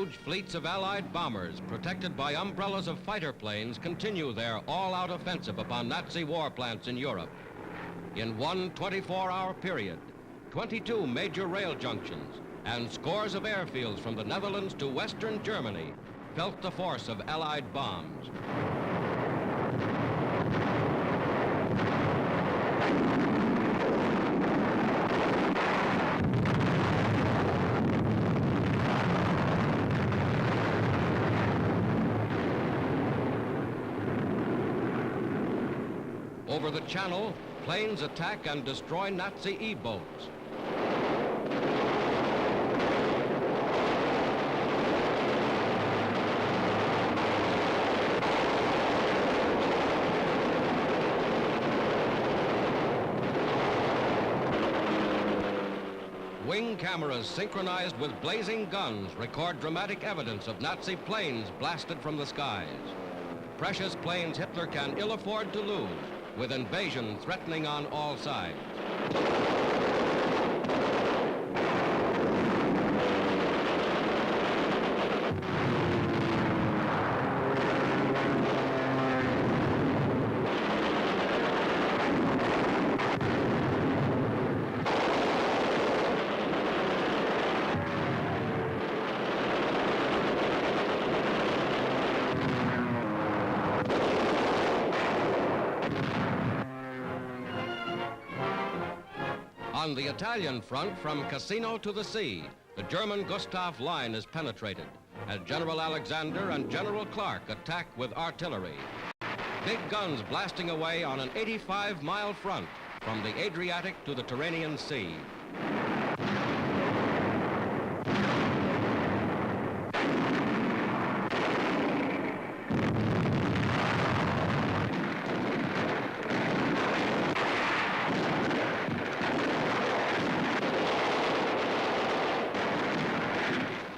Huge fleets of Allied bombers, protected by umbrellas of fighter planes, continue their all-out offensive upon Nazi war plants in Europe. In one 24-hour period, 22 major rail junctions and scores of airfields from the Netherlands to Western Germany felt the force of Allied bombs. Over the Channel, planes attack and destroy Nazi E-boats. Wing cameras synchronized with blazing guns record dramatic evidence of Nazi planes blasted from the skies. Precious planes Hitler can ill afford to lose, with invasion threatening on all sides. On the Italian front, from Cassino to the sea, the German Gustav Line is penetrated as General Alexander and General Clark attack with artillery. Big guns blasting away on an 85-mile front from the Adriatic to the Tyrrhenian Sea.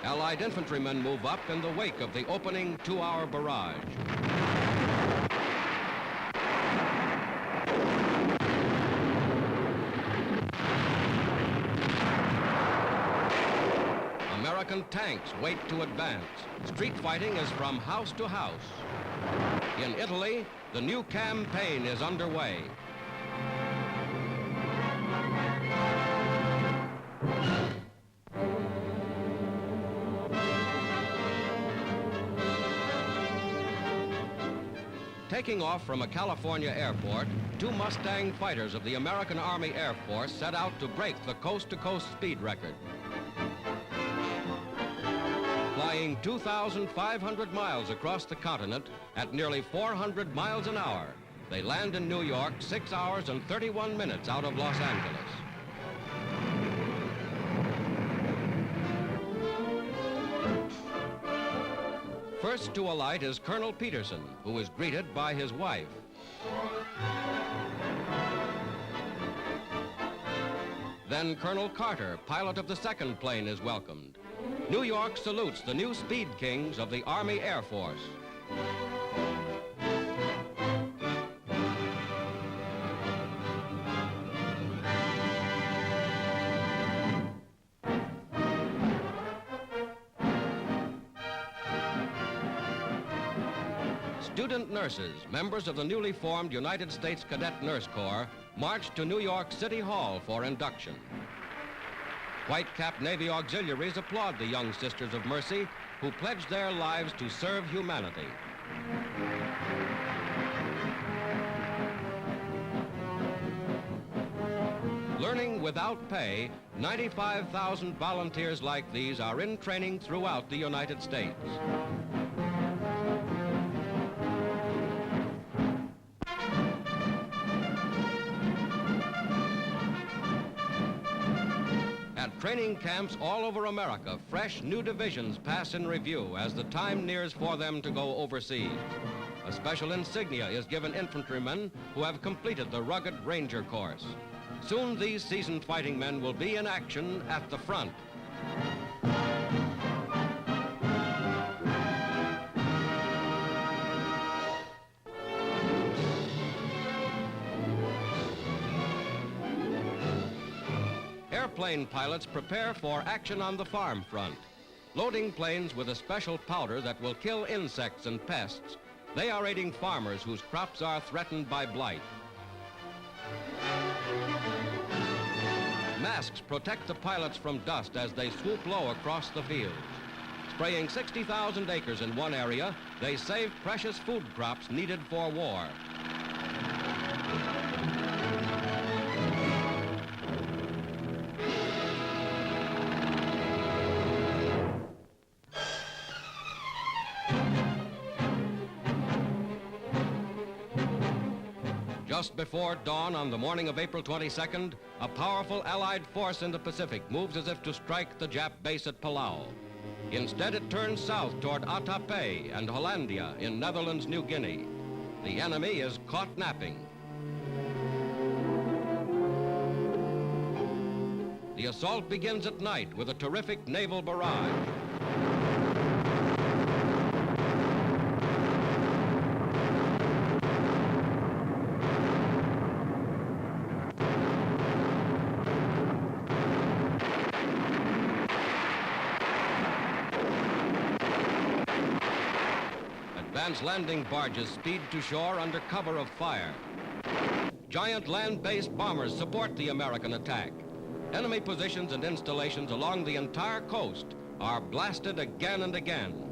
Allied infantrymen move up in the wake of the opening 2-hour barrage. American tanks wait to advance. Street fighting is from house to house. In Italy, the new campaign is underway. Taking off from a California airport, 2 Mustang fighters of the American Army Air Force set out to break the coast-to-coast speed record. Flying 2,500 miles across the continent at nearly 400 miles an hour, they land in New York 6 hours and 31 minutes out of Los Angeles. First to alight is Colonel Peterson, who is greeted by his wife. Then Colonel Carter, pilot of the second plane, is welcomed. New York salutes the new Speed Kings of the Army Air Force. Student nurses, members of the newly formed United States Cadet Nurse Corps, marched to New York City Hall for induction. White-capped Navy auxiliaries applaud the young Sisters of Mercy, who pledged their lives to serve humanity. Learning without pay, 95,000 volunteers like these are in training throughout the United States. At training camps all over America, fresh new divisions pass in review as the time nears for them to go overseas. A special insignia is given infantrymen who have completed the rugged Ranger course. Soon these seasoned fighting men will be in action at the front. Airplane pilots prepare for action on the farm front. Loading planes with a special powder that will kill insects and pests, they are aiding farmers whose crops are threatened by blight. Masks protect the pilots from dust as they swoop low across the fields. Spraying 60,000 acres in one area, they save precious food crops needed for war. Just before dawn on the morning of April 22nd, a powerful Allied force in the Pacific moves as if to strike the Jap base at Palau. Instead, it turns south toward Atape and Hollandia in Netherlands, New Guinea. The enemy is caught napping. The assault begins at night with a terrific naval barrage. Advanced landing barges speed to shore under cover of fire. Giant land-based bombers support the American attack. Enemy positions and installations along the entire coast are blasted again and again.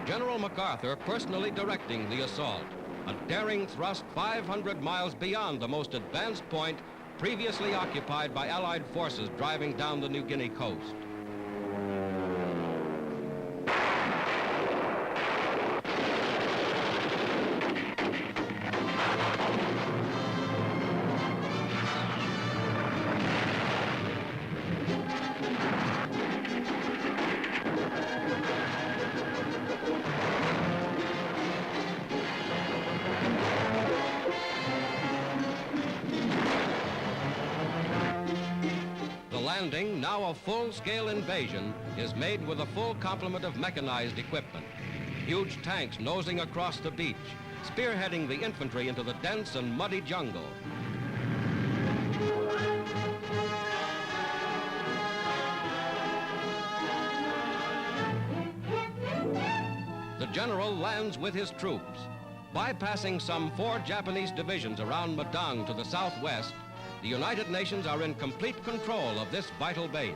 General MacArthur personally directing the assault, a daring thrust 500 miles beyond the most advanced point previously occupied by Allied forces driving down the New Guinea coast. Landing, now a full-scale invasion, is made with a full complement of mechanized equipment. Huge tanks nosing across the beach, spearheading the infantry into the dense and muddy jungle. The general lands with his troops. Bypassing some 4 Japanese divisions around Mustang to the southwest, the United Nations are in complete control of this vital base.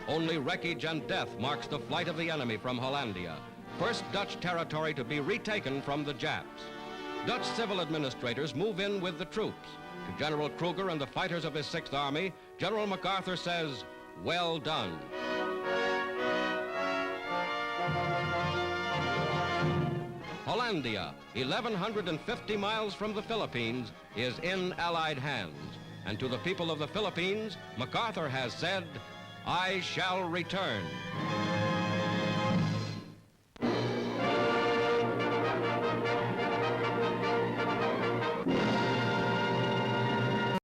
Only wreckage and death marks the flight of the enemy from Hollandia, first Dutch territory to be retaken from the Japs. Dutch civil administrators move in with the troops. To General Krueger and the fighters of his 6th Army, General MacArthur says, "Well done." Hollandia, 1,150 miles from the Philippines, is in Allied hands. And to the people of the Philippines, MacArthur has said, "I shall return."